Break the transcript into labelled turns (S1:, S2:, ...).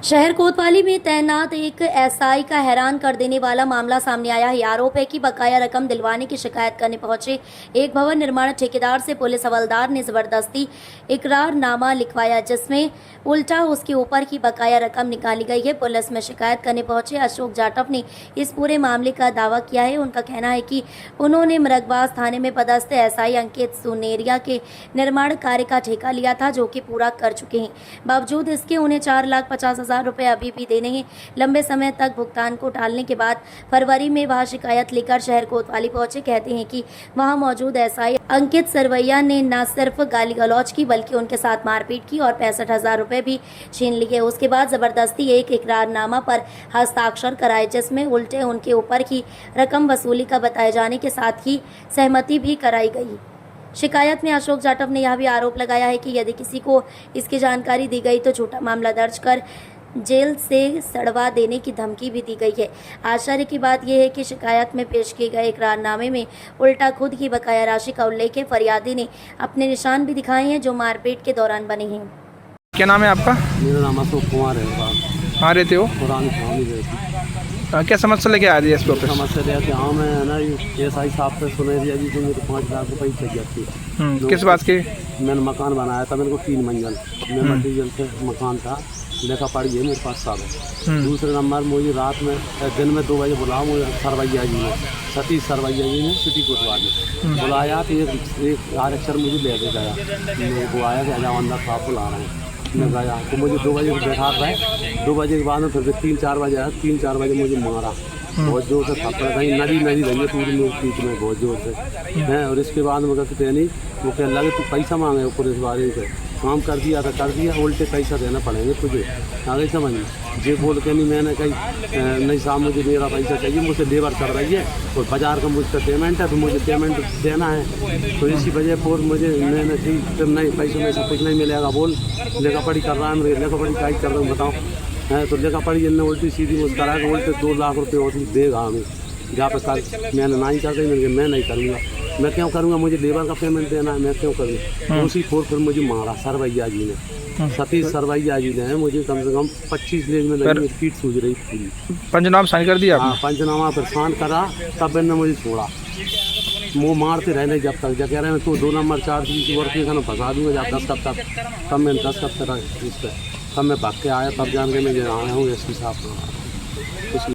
S1: शहर कोतवाली में तैनात एक एसआई का हैरान कर देने वाला मामला सामने आया है। आरोप है कि बकाया रकम दिलवाने की शिकायत करने पहुंचे एक भवन निर्माण ठेकेदार से पुलिस हवलदार ने जबरदस्ती इकरारनामा लिखवाया, जिसमें उल्टा उसके ऊपर की बकाया रकम निकाली गई है। पुलिस में शिकायत करने पहुंचे अशोक जाटव ने इस पूरे मामले का दावा किया है। उनका कहना है कि उन्होंने मरगबाज थाने में पदस्थ एसआई अंकित सुनेरिया के निर्माण कार्य का ठेका लिया था, जो कि पूरा कर चुके हैं। बावजूद इसके उन्हें 4,50,000 रुपए अभी भी देने हैं। लंबे समय तक भुगतान को टालने के बाद फरवरी में वह शिकायत लेकर शहर कोतवाली पहुंचे। कहते हैं कि वहां मौजूद एसआई अंकित सरवैया ने न सिर्फ गाली गलौज की बल्कि उनके साथ मारपीट की और 65,000 रुपए भी छीन लिए। उसके बाद जबरदस्ती एक इकरारनामा पर हस्ताक्षर कराए, जिसमें उल्टे उनके ऊपर की रकम वसूली का बताए जाने के साथ ही सहमति भी कराई गई। शिकायत में अशोक जाटव ने यह भी आरोप लगाया है कि यदि किसी को इसकी जानकारी दी गई तो झूठा मामला दर्ज कर जेल से सड़वा देने की धमकी भी दी गई है। आश्चर्य की बात यह है कि शिकायत में पेश किए गए इकरारनामे में उल्टा खुद की बकाया राशि का उल्लेख है। फरियादी ने अपने निशान भी दिखाए हैं, जो मारपीट के दौरान बने हैं।
S2: क्या नाम है आपका?
S3: मेरा नाम अशोक कुमार है।
S2: कहाँ रहते हो?
S3: पुरानी छावनी रहती।
S2: क्या समस्या लेके आ रही है इस पर?
S3: समस्या रहती हाँ, मैं है ना एसआई साहब से सुनेरिया जी को मुझे 5 लाख रुपये चाहिए थी।
S2: किस बात के?
S3: मैंने मकान बनाया था, मेरे को 3 मंजिल में मटीरियल से मकान था। लेखा पड़ी है मेरे पास साल। दूसरे नंबर मुझे रात में दिन में 2 बजे बुलाओ, मुझे सरवैया जी ने सतीश सरवैया जी ने सिटी कोतवाली बुलाया तो एक आरक्षर मुझे ले के गया। मेरे को आया कि अजा अंदर साहब बुला रहे हैं। मैं गया तो मुझे 2 बजे बैठा रहे। 2 बजे के बाद में फिर 3-4 बजे आया। 3-4 बजे मुझे मारा बहुत जोर से, थप्पड़ कहीं नदी रहेंगे पूरी मेरे पीठ में बहुत जोर से हैं। और इसके बाद में कहते नहीं, वो कहने लगे तू पैसा मांगे ऊपर इस बारे से काम कर दिया था, कर दिया, उल्टे पैसा देना पड़ेंगे तुझे, आगे समझ में। ये बोल के नहीं, मैंने कही नहीं साहब मुझे मेरा पैसा चाहिए, मुझे लेबर कर रही है और बाजार का मुझसे पेमेंट है तो मुझे पेमेंट देना है। तो इसी वजह पर मुझे मैंने कही फिर नहीं पैसों में सब कुछ नहीं मिलेगा, बोल लेखा पढ़ी कर रहा है, मेरे लेखा पढ़ी टाइट कर रहा हूँ, बताओ है। तो लेखा पढ़ी इनने उल्टी सीधी मुस्करा के उल्टे 2 लाख रुपये और देगा हमें जहाँ पर कर। मैंने नहीं कर दी, मैं नहीं करूँगा, मैं क्यों करूँगा, मुझे लेबर का पेमेंट देना है, मैं क्यों करूँगा। उसी फोर फिर मुझे मारा सरवैया जी ने, सतीश सरवैया जी ने मुझे कम से कम 25 लेज में लगी, पीठ सूझ रही पूरी।
S2: पंचनामा साइन कर दिया?
S3: हाँ, पंचनामा पर साइन करा, तब इन्होंने मुझे छोड़ा। मुँह मारते रहने जब तक जब कह रहे हैं तो 2 नंबर 4 की वर्क में फंसा दूँगा जब 10 कब तक। तब मैंने 10 कब तक इस पर तब मैं भाग के आया, तब जान के मैं आया हूँ एसपी साहब।